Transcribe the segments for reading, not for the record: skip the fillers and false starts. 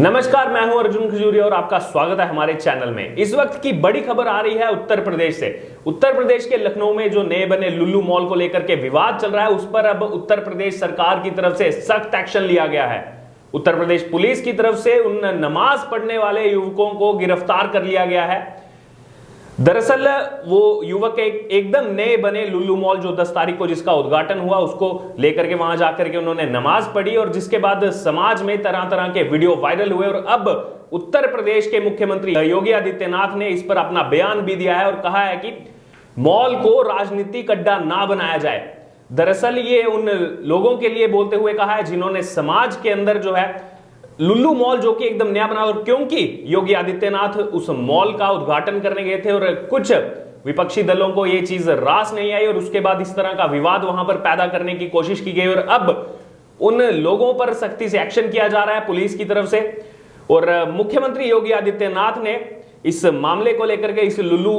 नमस्कार, मैं हूं अर्जुन खजूरिया और आपका स्वागत है हमारे चैनल में। इस वक्त की बड़ी खबर आ रही है उत्तर प्रदेश से। उत्तर प्रदेश के लखनऊ में जो नए बने लुल्लू मॉल को लेकर के विवाद चल रहा है, उस पर अब उत्तर प्रदेश सरकार की तरफ से सख्त एक्शन लिया गया है। उत्तर प्रदेश पुलिस की तरफ से उन नमाज पढ़ने वाले युवकों को गिरफ्तार कर लिया गया है। दरअसल वो युवक एकदम नए बने लुल्लू मॉल जो 10 तारीख को जिसका उद्घाटन हुआ, उसको लेकर के वहां जाकर के उन्होंने नमाज पढ़ी और जिसके बाद समाज में तरह तरह के वीडियो वायरल हुए। और अब उत्तर प्रदेश के मुख्यमंत्री योगी आदित्यनाथ ने इस पर अपना बयान भी दिया है और कहा है कि मॉल को राजनीतिक अड्डा ना बनाया जाए। दरअसल ये उन लोगों के लिए बोलते हुए कहा है जिन्होंने समाज के अंदर जो है लुल्लू मॉल जो कि एकदम नया बना, और क्योंकि योगी आदित्यनाथ उस मॉल का उद्घाटन करने गए थे और कुछ विपक्षी दलों को यह चीज रास नहीं आई और उसके बाद इस तरह का विवाद वहां पर पैदा करने की कोशिश की गई और अब उन लोगों पर सख्ती से एक्शन किया जा रहा है पुलिस की तरफ से। और मुख्यमंत्री योगी आदित्यनाथ ने इस मामले को लेकर के, इस लुल्लू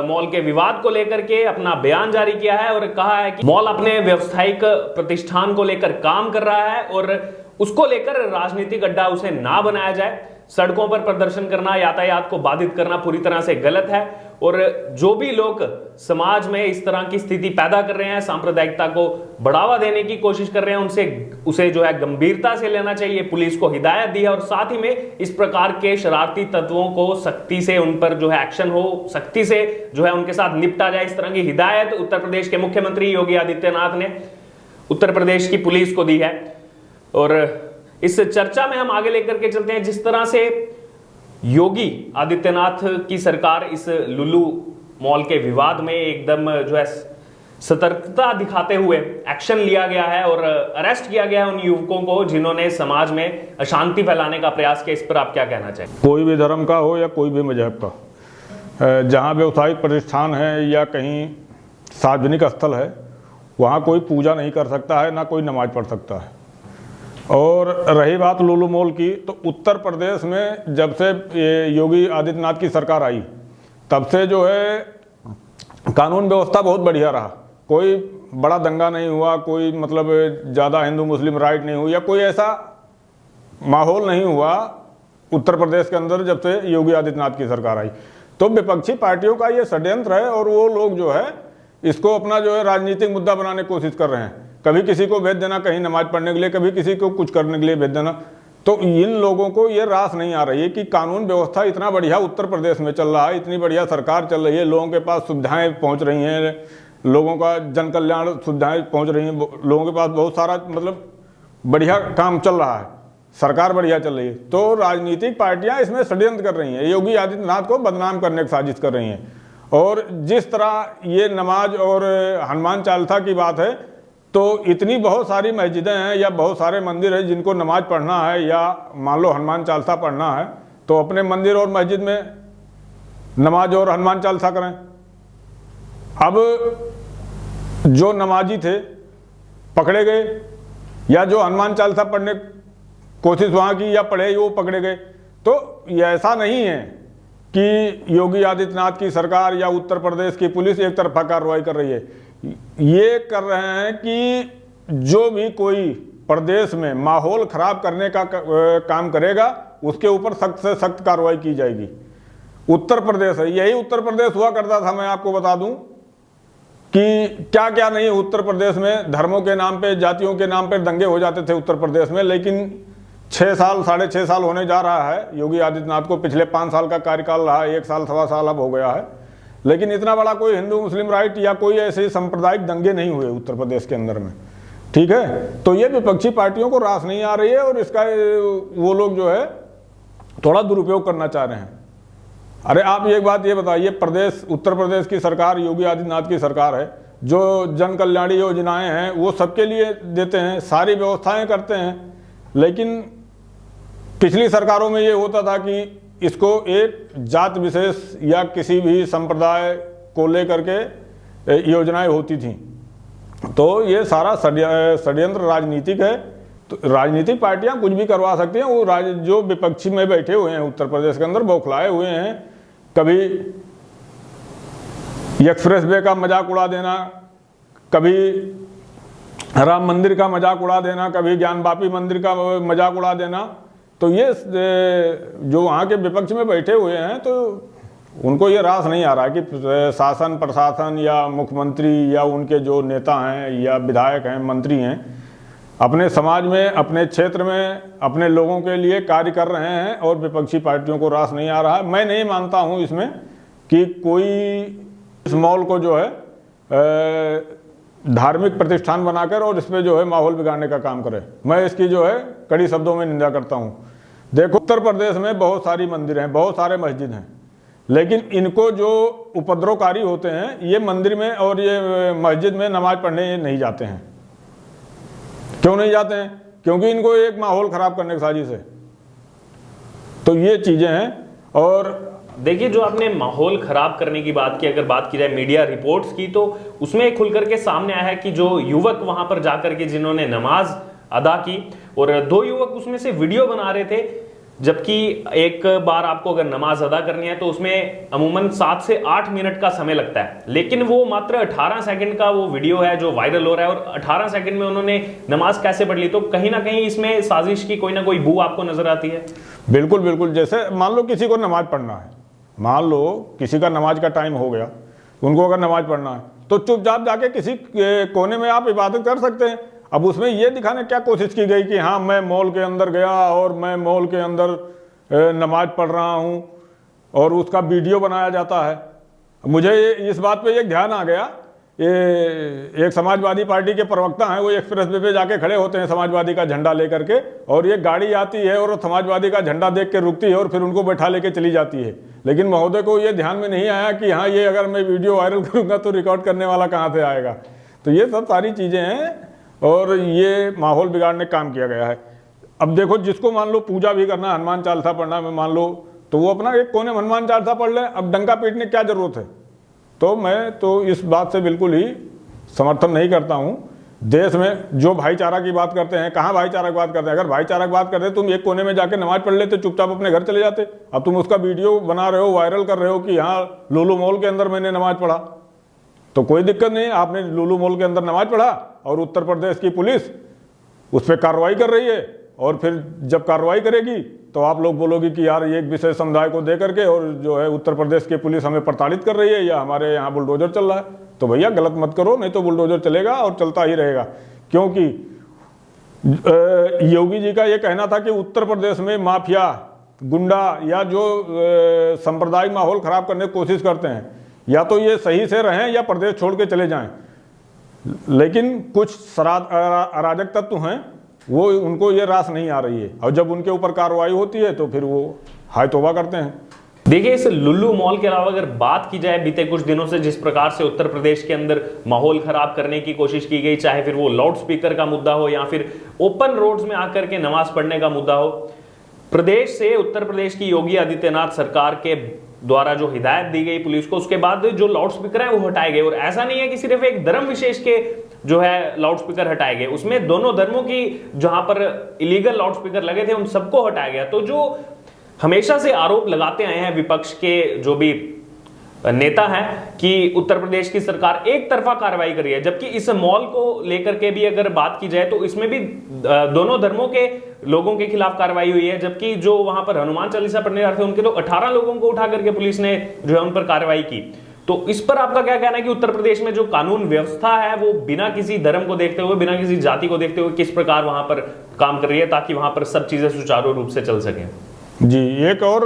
मॉल के विवाद को लेकर के अपना बयान जारी किया है और कहा है कि मॉल अपने व्यवसायिक प्रतिष्ठान को लेकर काम कर रहा है और उसको लेकर राजनीतिक अड्डा उसे ना बनाया जाए। सड़कों पर प्रदर्शन करना, यातायात को बाधित करना पूरी तरह से गलत है और जो भी लोग समाज में इस तरह की स्थिति पैदा कर रहे हैं, सांप्रदायिकता को बढ़ावा देने की कोशिश कर रहे हैं, उसे जो है गंभीरता से लेना चाहिए। पुलिस को हिदायत दी है और साथ ही में इस प्रकार के शरारती तत्वों को सख्ती से उन पर जो है एक्शन हो, सख्ती से जो है उनके साथ निपटा जाए। इस तरह की हिदायत उत्तर प्रदेश के मुख्यमंत्री योगी आदित्यनाथ ने उत्तर प्रदेश की पुलिस को दी है। और इस चर्चा में हम आगे लेकर के चलते हैं। जिस तरह से योगी आदित्यनाथ की सरकार इस लुल्लू मॉल के विवाद में एकदम जो है सतर्कता दिखाते हुए एक्शन लिया गया है और अरेस्ट किया गया है उन युवकों को जिन्होंने समाज में अशांति फैलाने का प्रयास किया, इस पर आप क्या कहना चाहेंगे? कोई भी धर्म का हो या कोई भी मजहब का, जहाँ व्यवसायिक प्रतिष्ठान है या कहीं सार्वजनिक स्थल है, वहाँ कोई पूजा नहीं कर सकता है, ना कोई नमाज पढ़ सकता है। और रही बात लुल्लू मॉल की, तो उत्तर प्रदेश में जब से ये योगी आदित्यनाथ की सरकार आई तब से जो है कानून व्यवस्था बहुत बढ़िया रहा। कोई बड़ा दंगा नहीं हुआ, कोई मतलब ज़्यादा हिंदू मुस्लिम राइट नहीं हुई या कोई ऐसा माहौल नहीं हुआ उत्तर प्रदेश के अंदर जब से योगी आदित्यनाथ की सरकार आई। तो विपक्षी पार्टियों का ये षड्यंत्र है और वो लोग जो है इसको अपना जो है राजनीतिक मुद्दा बनाने की कोशिश कर रहे हैं। कभी किसी को भेज देना कहीं नमाज पढ़ने के लिए, कभी किसी को कुछ करने के लिए भेज देना। तो इन लोगों को ये रास नहीं आ रही है कि कानून व्यवस्था इतना बढ़िया उत्तर प्रदेश में चल रहा है, इतनी बढ़िया सरकार चल रही है, लोगों के पास सुविधाएं पहुंच रही हैं, लोगों का जन कल्याण सुविधाएं पहुंच रही हैं, लोगों के पास बहुत सारा मतलब बढ़िया काम चल रहा है, सरकार बढ़िया चल रही है। तो राजनीतिक पार्टियाँ इसमें षड्यंत्र कर रही हैं, योगी आदित्यनाथ को बदनाम करने की साजिश कर रही हैं। और जिस तरह ये नमाज और हनुमान चालीसा की बात है, तो इतनी बहुत सारी मस्जिदें हैं या बहुत सारे मंदिर हैं जिनको नमाज पढ़ना है या मान लो हनुमान चालीसा पढ़ना है, तो अपने मंदिर और मस्जिद में नमाज और हनुमान चालीसा करें। अब जो नमाजी थे पकड़े गए या जो हनुमान चालीसा पढ़ने कोशिश वहाँ की या पढ़े वो पकड़े गए। तो ये ऐसा नहीं है कि योगी आदित्यनाथ की सरकार या उत्तर प्रदेश की पुलिस एक तरफा कार्रवाई कर रही है। ये कर रहे हैं कि जो भी कोई प्रदेश में माहौल खराब करने का काम करेगा उसके ऊपर सख्त से सख्त कार्रवाई की जाएगी। उत्तर प्रदेश है, यही उत्तर प्रदेश हुआ करता था। मैं आपको बता दूं कि क्या क्या नहीं, उत्तर प्रदेश में धर्मों के नाम पे, जातियों के नाम पे दंगे हो जाते थे उत्तर प्रदेश में। लेकिन 6 साल 6.5 साल होने जा रहा है योगी आदित्यनाथ को, पिछले 5 साल का कार्यकाल रहा, 1 साल 1.25 साल अब हो गया है, लेकिन इतना बड़ा कोई हिंदू मुस्लिम राइट या कोई ऐसे सांप्रदायिक दंगे नहीं हुए उत्तर प्रदेश के अंदर में। ठीक है, तो ये विपक्षी पार्टियों को रास नहीं आ रही है और इसका वो लोग जो है थोड़ा दुरुपयोग करना चाह रहे हैं। अरे आप एक बात ये बताइए, प्रदेश उत्तर प्रदेश की सरकार योगी आदित्यनाथ की सरकार है, जो जन कल्याणी योजनाएं हैं वो सबके लिए देते हैं, सारी व्यवस्थाएं करते हैं। लेकिन पिछली सरकारों में ये होता था कि इसको एक जात विशेष या किसी भी संप्रदाय को लेकर के योजनाएं होती थी। तो ये सारा षड्यंत्र राजनीतिक है। तो राजनीतिक पार्टियां कुछ भी करवा सकती हैं। वो जो विपक्षी में बैठे हुए हैं उत्तर प्रदेश के अंदर बौखलाए हुए हैं, कभी एक्सप्रेस वे का मजाक उड़ा देना, कभी राम मंदिर का मजाक उड़ा देना, कभी ज्ञान वापी मंदिर का मजाक उड़ा देना, तो ये जो वहाँ के विपक्ष में बैठे हुए हैं तो उनको ये रास नहीं आ रहा कि शासन प्रशासन या मुख्यमंत्री या उनके जो नेता हैं या विधायक हैं, मंत्री हैं, अपने समाज में, अपने क्षेत्र में, अपने लोगों के लिए कार्य कर रहे हैं और विपक्षी पार्टियों को रास नहीं आ रहा है। मैं नहीं मानता हूं इसमें कि कोई इस मॉल को जो है धार्मिक प्रतिष्ठान बनाकर और इसमें जो है माहौल बिगाड़ने का काम करे। मैं इसकी जो है कड़ी शब्दों में निंदा करता हूं। देखो, उत्तर प्रदेश में बहुत सारी मंदिर हैं, बहुत सारे मस्जिद हैं, लेकिन इनको जो उपद्रवकारी होते हैं ये मंदिर में और ये मस्जिद में नमाज पढ़ने नहीं जाते हैं। क्यों नहीं जाते हैं? क्योंकि इनको एक माहौल खराब करने की साजिश है। तो ये चीजें हैं। और देखिए, जो आपने माहौल खराब करने की बात की, अगर बात की जाए मीडिया रिपोर्ट्स की, तो उसमें खुलकर के सामने आया है कि जो युवक वहां पर जाकर के जिन्होंने नमाज अदा की और 2 युवक उसमें से वीडियो बना रहे थे, जबकि एक बार आपको अगर नमाज अदा करनी है तो उसमें अमूमन 7 से 8 मिनट का समय लगता है, लेकिन वो मात्र 18 सेकंड का वो वीडियो है जो वायरल हो रहा है और 18 सेकंड में उन्होंने नमाज कैसे पढ़ ली। तो कहीं ना कहीं इसमें साजिश की कोई ना कोई बू आपको नजर आती है। बिल्कुल बिल्कुल। जैसे मान लो किसी को नमाज पढ़ना है, मान लो किसी का नमाज का टाइम हो गया, उनको अगर नमाज पढ़ना है तो चुपचाप जाके किसी कोने में आप इबादत कर सकते हैं। अब उसमें ये दिखाने क्या कोशिश की गई कि हाँ मैं मॉल के अंदर गया और मैं मॉल के अंदर नमाज पढ़ रहा हूँ और उसका वीडियो बनाया जाता है। मुझे इस बात पे एक ध्यान आ गया, ये एक समाजवादी पार्टी के प्रवक्ता हैं, वो एक्सप्रेस वे पे जाके खड़े होते हैं समाजवादी का झंडा लेकर के, और ये गाड़ी आती है और समाजवादी का झंडा देख के रुकती है और फिर उनको बैठा लेके चली जाती है। लेकिन महोदय को ये ध्यान में नहीं आया कि हाँ ये अगर मैं वीडियो वायरल करूँगा तो रिकॉर्ड करने वाला कहाँ से आएगा। तो ये सब सारी चीज़ें हैं और ये माहौल बिगाड़ने का काम किया गया है। अब देखो, जिसको मान लो पूजा भी करना, हनुमान चालीसा पढ़ना में मान लो, तो वो अपना एक कोने में हनुमान चालीसा पढ़ ले। अब डंका पीटने की क्या जरूरत है? तो मैं तो इस बात से बिल्कुल ही समर्थन नहीं करता हूँ। देश में जो भाईचारा की बात करते हैं, कहाँ भाईचारा की बात करते हैं? अगर भाईचारा की बात करते तुम एक कोने में जाके नमाज पढ़ लेते, चुपचाप अपने घर चले जाते। अब तुम उसका वीडियो बना रहे हो, वायरल कर रहे हो कि हाँ लुलु मॉल के अंदर मैंने नमाज पढ़ा, तो कोई दिक्कत नहीं। आपने लुलु मॉल के अंदर नमाज पढ़ा और उत्तर प्रदेश की पुलिस उस पर कार्रवाई कर रही है, और फिर जब कार्रवाई करेगी तो आप लोग बोलोगे कि यार एक विशेष समुदाय को दे करके और जो है उत्तर प्रदेश की पुलिस हमें प्रताड़ित कर रही है या हमारे यहाँ बुलडोजर चल रहा है। तो भैया गलत मत करो, नहीं तो बुलडोजर चलेगा और चलता ही रहेगा। क्योंकि योगी जी का ये कहना था कि उत्तर प्रदेश में माफिया, गुंडा या जो सांप्रदायिक माहौल खराब करने की कोशिश करते हैं, या तो ये सही से रहें या प्रदेश छोड़ के चले जाएं। लेकिन कुछ अराजक तत्व हैं, वो उनको ये रास नहीं आ रही है, और जब उनके ऊपर कार्रवाई होती है तो फिर वो हाय तौबा करते हैं। देखिए, इस लुल्लू मॉल के अलावा अगर बात की जाए बीते कुछ दिनों से जिस प्रकार से उत्तर प्रदेश के अंदर माहौल खराब करने की कोशिश की गई, चाहे फिर वो लाउड स्पीकर का मुद्दा हो या फिर ओपन रोड्स में आकर के नमाज पढ़ने का मुद्दा हो, प्रदेश से उत्तर प्रदेश की योगी आदित्यनाथ सरकार के द्वारा जो हिदायत दी गई पुलिस को, उसके बाद जो लाउड स्पीकर है वो हटाए गए। और ऐसा नहीं है कि सिर्फ एक धर्म विशेष के जो है लाउड स्पीकर हटाए गए, उसमें दोनों धर्मों की जहां पर इलीगल लाउड स्पीकर लगे थे उन सबको हटाया गया। तो जो हमेशा से आरोप लगाते आए हैं विपक्ष के जो भी नेता हैं कि उत्तर प्रदेश की सरकार एक तरफा कार्रवाई कर रही है, जबकि इस मॉल को लेकर के भी अगर बात की जाए तो इसमें भी दोनों धर्मों के लोगों के खिलाफ कार्रवाई हुई है। जबकि जो वहां पर हनुमान चालीसा पढ़ने जा रहे थे उनके तो 18 लोगों को उठा करके पुलिस ने जो है उन पर कार्रवाई की। तो इस पर आपका क्या कहना है कि उत्तर प्रदेश में जो कानून व्यवस्था है वो बिना किसी धर्म को देखते हुए, बिना किसी जाति को देखते हुए किस प्रकार वहां पर काम कर रही है ताकि वहां पर सब चीजें सुचारू रूप से चल सके? जी, एक और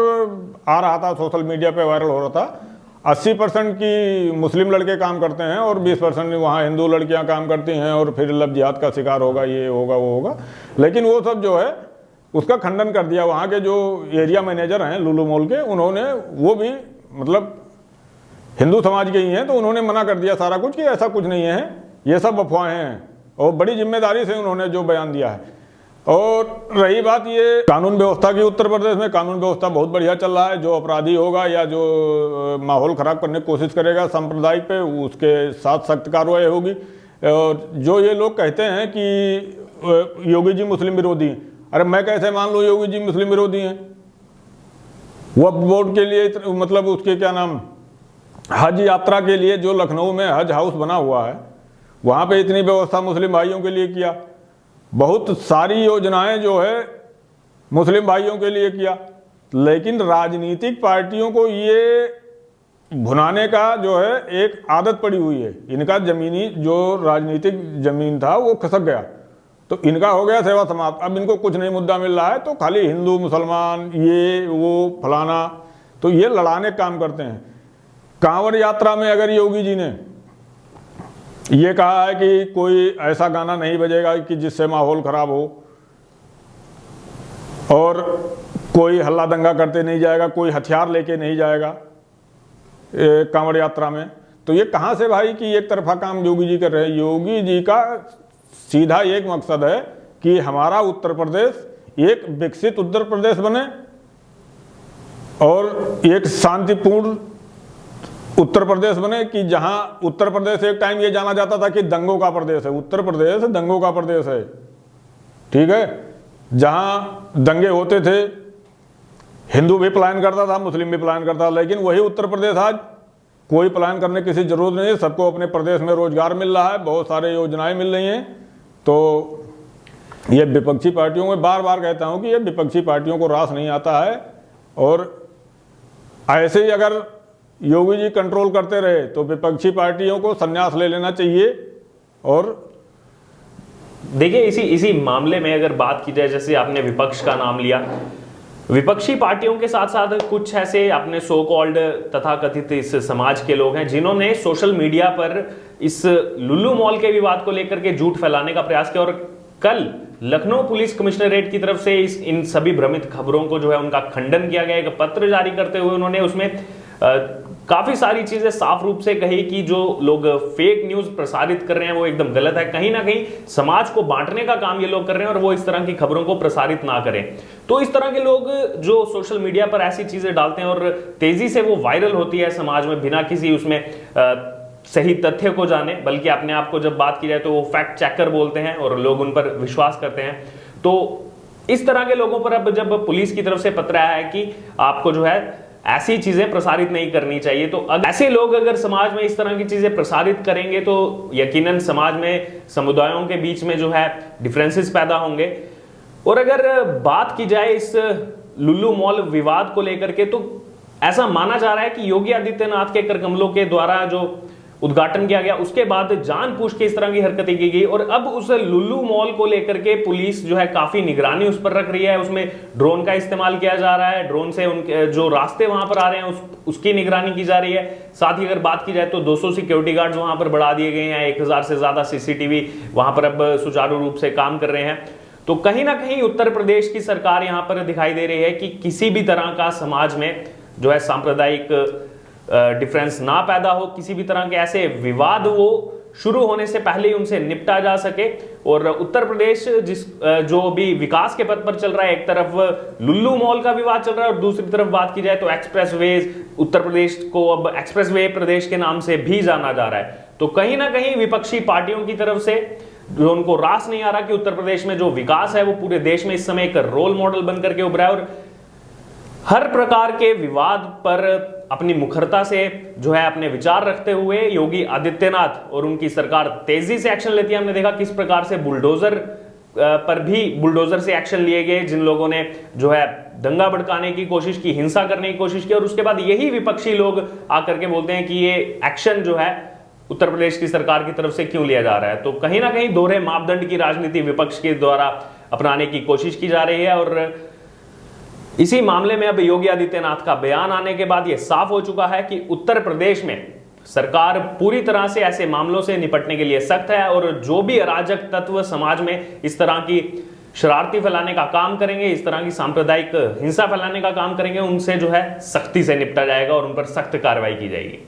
आ रहा था, सोशल मीडिया पे वायरल हो रहा था, 80% की मुस्लिम लड़के काम करते हैं और 20% वहाँ हिंदू लड़कियाँ काम करती हैं और फिर लव जिहाद का शिकार होगा, ये होगा वो होगा। लेकिन वो सब जो है उसका खंडन कर दिया। वहाँ के जो एरिया मैनेजर हैं लुलु मॉल के, उन्होंने, वो भी मतलब हिंदू समाज के ही हैं, तो उन्होंने मना कर दिया सारा कुछ कि ऐसा कुछ नहीं है, ये सब अफवाहें हैं, और बड़ी जिम्मेदारी से उन्होंने जो बयान दिया है। और रही बात ये कानून व्यवस्था की, उत्तर प्रदेश में कानून व्यवस्था बहुत बढ़िया चल रहा है। जो अपराधी होगा या जो माहौल ख़राब करने की कोशिश करेगा सांप्रदायिक पे, उसके साथ सख्त कार्रवाई होगी। और जो ये लोग कहते हैं कि योगी जी मुस्लिम विरोधी हैं, अरे मैं कैसे मान लूँ योगी जी मुस्लिम विरोधी हैं? वक्फ बोर्ड के लिए मतलब उसके क्या नाम, हज यात्रा के लिए जो लखनऊ में हज हाउस बना हुआ है, वहाँ पे इतनी व्यवस्था मुस्लिम भाइयों के लिए किया। बहुत सारी योजनाएं जो है मुस्लिम भाइयों के लिए किया, लेकिन राजनीतिक पार्टियों को ये भुनाने का जो है एक आदत पड़ी हुई है। इनका जमीनी जो राजनीतिक जमीन था वो खसक गया, तो इनका हो गया सेवा समाप्त। अब इनको कुछ नहीं मुद्दा मिल रहा है तो खाली हिंदू मुसलमान ये वो फलाना, तो ये लड़ाने का काम करते हैं। कांवड़ यात्रा में अगर योगी जी ने ये कहा है कि कोई ऐसा गाना नहीं बजेगा कि जिससे माहौल खराब हो, और कोई हल्ला दंगा करते नहीं जाएगा, कोई हथियार लेके नहीं जाएगा कांवड़ यात्रा में, तो ये कहाँ से भाई कि एक तरफा काम योगी जी कर रहे हैं। योगी जी का सीधा एक मकसद है कि हमारा उत्तर प्रदेश एक विकसित उत्तर प्रदेश बने और एक शांतिपूर्ण उत्तर प्रदेश बने, कि जहां उत्तर प्रदेश एक टाइम ये जाना जाता था कि दंगों का प्रदेश है, उत्तर प्रदेश दंगों का प्रदेश है, ठीक है। जहां दंगे होते थे हिंदू भी पलायन करता था, मुस्लिम भी पलायन करता था, लेकिन वही उत्तर प्रदेश आज कोई पलायन करने की किसी जरूरत नहीं है, सबको अपने प्रदेश में रोजगार मिल रहा है, बहुत सारे योजनाएं मिल रही हैं। तो ये विपक्षी पार्टियों में बार बार कहता हूं कि ये विपक्षी पार्टियों को रास नहीं आता है, और ऐसे ही अगर योगी जी कंट्रोल करते रहे तो विपक्षी पार्टियों को संन्यास ले लेना चाहिए। और देखिए इसी मामले में अगर बात की जाए, जैसे आपने विपक्ष का नाम लिया, विपक्षी पार्टियों के साथ साथ कुछ ऐसे अपने सो कॉल्ड तथाकथित इस समाज के लोग हैं जिन्होंने सोशल मीडिया पर इस लुल्लू मॉल के विवाद को लेकर के झूठ फैलाने का प्रयास किया। और कल लखनऊ पुलिस कमिश्नरेट की तरफ से इन सभी भ्रमित खबरों को जो है उनका खंडन किया गया। एक पत्र जारी करते हुए उन्होंने उसमें काफी सारी चीजें साफ रूप से कही कि जो लोग फेक न्यूज प्रसारित कर रहे हैं वो एकदम गलत है, कहीं ना कहीं समाज को बांटने का काम ये लोग कर रहे हैं और वो इस तरह की खबरों को प्रसारित ना करें। तो इस तरह के लोग जो सोशल मीडिया पर ऐसी चीजें डालते हैं और तेजी से वो वायरल होती है समाज में बिना किसी उसमें सही तथ्य को जाने, बल्कि अपने आप को जब बात की जाए तो वो फैक्ट चेकर बोलते हैं और लोग उन पर विश्वास करते हैं। तो इस तरह के लोगों पर अब जब पुलिस की तरफ से पत्र आया है कि आपको जो है ऐसी चीजें प्रसारित नहीं करनी चाहिए, तो ऐसे लोग अगर समाज में इस तरह की चीजें प्रसारित करेंगे तो यकीनन समाज में समुदायों के बीच में जो है डिफरेंसेस पैदा होंगे। और अगर बात की जाए इस लुल्लू मॉल विवाद को लेकर के, तो ऐसा माना जा रहा है कि योगी आदित्यनाथ के करकमलों के द्वारा जो उद्घाटन किया गया उसके बाद जानबूझ के इस तरह की हरकतें की गई और अब उस लुल्लू मॉल को लेकर के पुलिस जो है काफी निगरानी उस पर रख रही है। उसमें ड्रोन का इस्तेमाल किया जा रहा है, ड्रोन से उनके जो रास्ते वहां पर आ रहे हैं उसकी निगरानी की जा रही है। साथ ही अगर बात की जाए तो 200 सिक्योरिटी गार्ड्स वहां पर बढ़ा दिए गए हैं, 1000 से ज्यादा सीसीटीवी वहां पर अब सुचारू रूप से काम कर रहे हैं। तो कहीं ना कहीं उत्तर प्रदेश की सरकार यहां पर दिखाई दे रही है कि किसी भी तरह का समाज में जो है सांप्रदायिक डिफरेंस ना पैदा हो, किसी भी तरह के ऐसे विवाद वो शुरू होने से पहले ही उनसे निपटा जा सके। और उत्तर प्रदेश जो भी विकास के पथ पर चल रहा है, एक तरफ लुल्लू मॉल का विवाद चल रहा है और दूसरी तरफ बात की जाए तो एक्सप्रेसवेज, उत्तर प्रदेश को अब एक्सप्रेसवे प्रदेश के नाम से भी जाना जा रहा है। तो कहीं ना कहीं विपक्षी पार्टियों की तरफ से जो उनको रास नहीं आ रहा कि उत्तर प्रदेश में जो विकास है वो पूरे देश में इस समय एक रोल मॉडल बनकर के उभरा है। और हर प्रकार के विवाद पर अपनी मुखरता से जो है अपने विचार रखते हुए योगी आदित्यनाथ और उनकी सरकार तेजी से एक्शन लेती है। हमने देखा किस प्रकार से बुलडोजर पर भी बुलडोजर से एक्शन लिए गए, जिन लोगों ने जो है दंगा भड़काने की कोशिश की, हिंसा करने की कोशिश की, और उसके बाद यही विपक्षी लोग आकर के बोलते हैं कि ये एक्शन जो है उत्तर प्रदेश की सरकार की तरफ से क्यों लिया जा रहा है। तो कहीं ना कहीं दोहरे मापदंड की राजनीति विपक्ष के द्वारा अपनाने की कोशिश की जा रही है। और इसी मामले में अब योगी आदित्यनाथ का बयान आने के बाद यह साफ हो चुका है कि उत्तर प्रदेश में सरकार पूरी तरह से ऐसे मामलों से निपटने के लिए सख्त है और जो भी अराजक तत्व समाज में इस तरह की शरारती फैलाने का काम करेंगे, इस तरह की सांप्रदायिक हिंसा फैलाने का काम करेंगे, उनसे जो है सख्ती से निपटा जाएगा और उन पर सख्त कार्रवाई की जाएगी।